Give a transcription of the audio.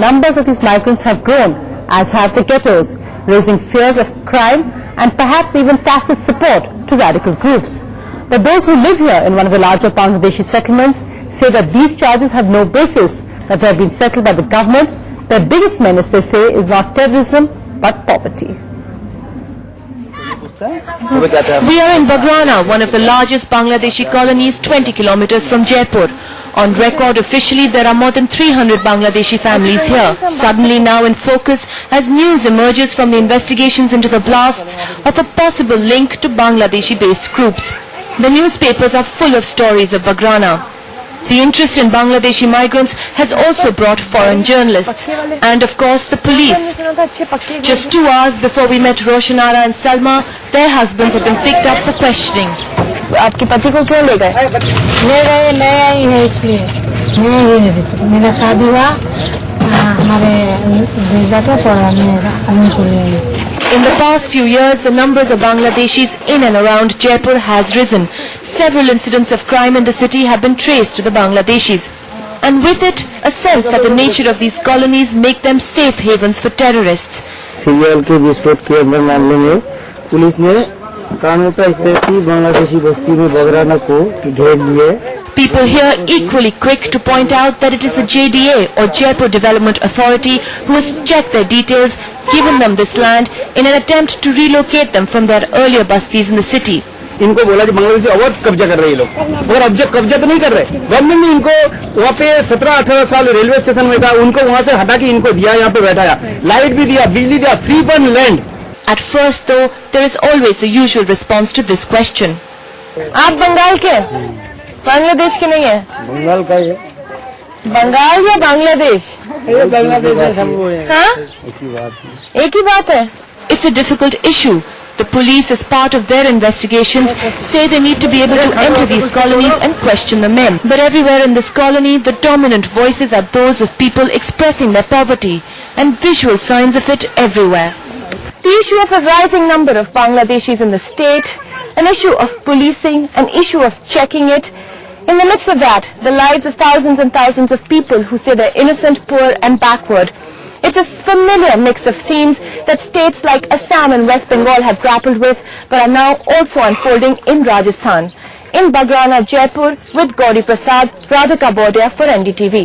Numbers of these migrants have grown, as have the ghettos, raising fears of crime and perhaps even tacit support to radical groups. But those who live here in one of the larger Bangladeshi settlements say that these charges have no basis, that they have been settled by the government. Their biggest menace, they say, is not terrorism but poverty. We are in Bagrana, one of the largest Bangladeshi colonies 20 kilometers from Jaipur. On record officially, there are more than 300 Bangladeshi families here. Suddenly now in focus as news emerges from the investigations into the blasts of a possible link to Bangladeshi-based groups. The newspapers are full of stories of Bagrana. The interest in Bangladeshi migrants has also brought foreign journalists and of course the police. Just 2 hours before we met Roshanara and Salma, their husbands have been picked up for questioning. आपके पति को क्यों ले गए? ले गए, ले आई है इसलिए मैं ही नहीं देती। मेरा शादी हुआ हमारे वीजा का पड़ा मेरा अभी को ले आई। In the past few years, the numbers of Bangladeshis in and around Jaipur has risen. Several incidents of crime in the city have been traced to the Bangladeshis. And with it, a sense that the nature of these colonies make them safe havens for terrorists. Serial के विस्फोट के अंदर मामले में police ने कानून स्थिति बांग्लादेशी बस्ती में बगराना को घेर लिए। People here equally quick to point out that it is the JDA or Jaipur Development Authority who has checked their details, given them this land in an attempt to relocate them from their earlier bastis in the city. इनको बोला कि बांग्लादेशी अवैध कब्जा कर रहे हैं लोग, मगर अब कब्जा तो नहीं कर रहे। गवर्नमेंट ने इनको वहाँ पे 17-18 साल रेलवे स्टेशन में था, उनको वहाँ से हटा के इनको दिया, यहाँ पे बैठाया, लाइट भी दिया, बिजली दिया, free for land. At first, though, there is always the usual response to this question. आप बंगाल के? बांग्लादेश के नहीं है? बंगाल का है। बंगाल या बांग्लादेश? बांग्लादेश है सब वो है। हाँ? एक ही बात है। It's a difficult issue. The police, as part of their investigations, say they need to be able to enter these colonies and question the men. But everywhere in this colony, the dominant voices are those of people expressing their poverty, and visual signs of it everywhere. The issue of a rising number of Bangladeshis in the state, an issue of policing, an issue of checking it. In the midst of that, the lives of thousands and thousands of people who say they're innocent, poor and backward. It's a familiar mix of themes that states like Assam and West Bengal have grappled with, but are now also unfolding in Rajasthan. In Bagrana, Jaipur, with Gauri Prasad, Radhika Bordia for NDTV.